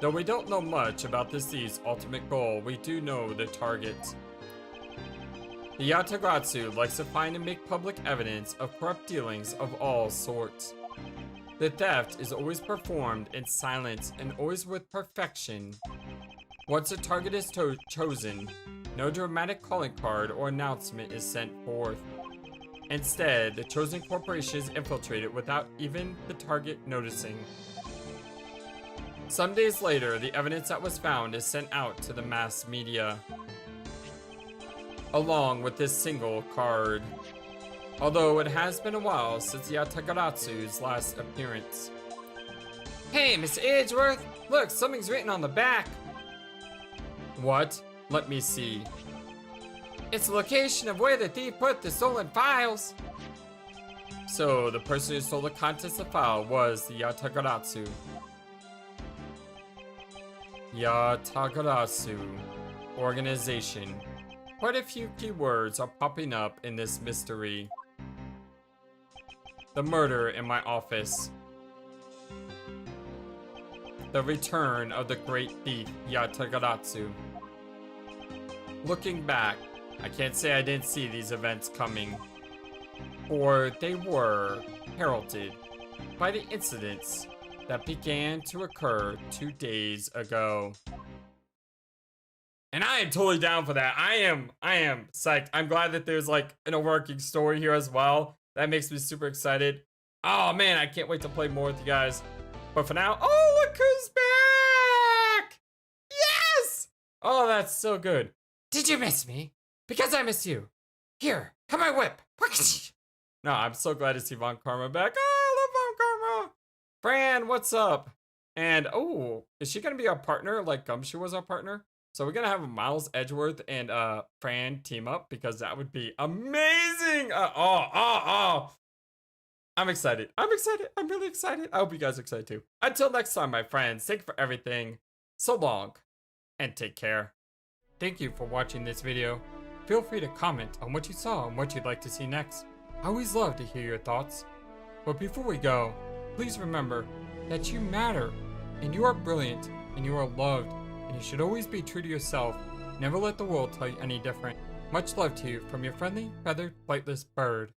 Though we don't know much about this thief's ultimate goal, we do know the target. The Yatagaratsu likes to find and make public evidence of corrupt dealings of all sorts. The theft is always performed in silence and always with perfection. Once a target is chosen, no dramatic calling card or announcement is sent forth. Instead, the chosen corporation is infiltrated without even the target noticing. Some days later, the evidence that was found is sent out to the mass media, along with this single card. Although it has been a while since Yatagaratsu's last appearance. Hey, Mr. Edgeworth! Look, something's written on the back! What? Let me see. It's the location of where the thief put the stolen files! So, the person who stole the contents of the file was the Yatagaratsu. Yatagaratsu Organization. Quite a few keywords are popping up in this mystery. The murder in my office. The return of the great thief Yatagaratsu. Looking back, I can't say I didn't see these events coming, for they were heralded by the incidents that began to occur 2 days ago. And I am totally down for that. I am psyched. I'm glad that there's like an overarching story here as well. That makes me super excited. Oh man, I can't wait to play more with you guys. But for now, oh look who's back! Oh, that's so good. Did you miss me? Because I miss you. Here, have my whip. No, I'm so glad to see Von Karma back. Oh, I love Von Karma. Fran, what's up? And, oh, is she going to be our partner like Gumshoe was our partner? So we're going to have Miles Edgeworth and Fran team up because that would be amazing. I'm excited. I'm excited. I'm really excited. I hope you guys are excited too. Until next time, my friends, thank you for everything. So long, and take care. Thank you for watching this video. Feel free to comment on what you saw and what you'd like to see next. I always love to hear your thoughts. But before we go, please remember that you matter, and you are brilliant, and you are loved, and you should always be true to yourself. Never let the world tell you any different. Much love to you from your friendly, feathered, flightless bird.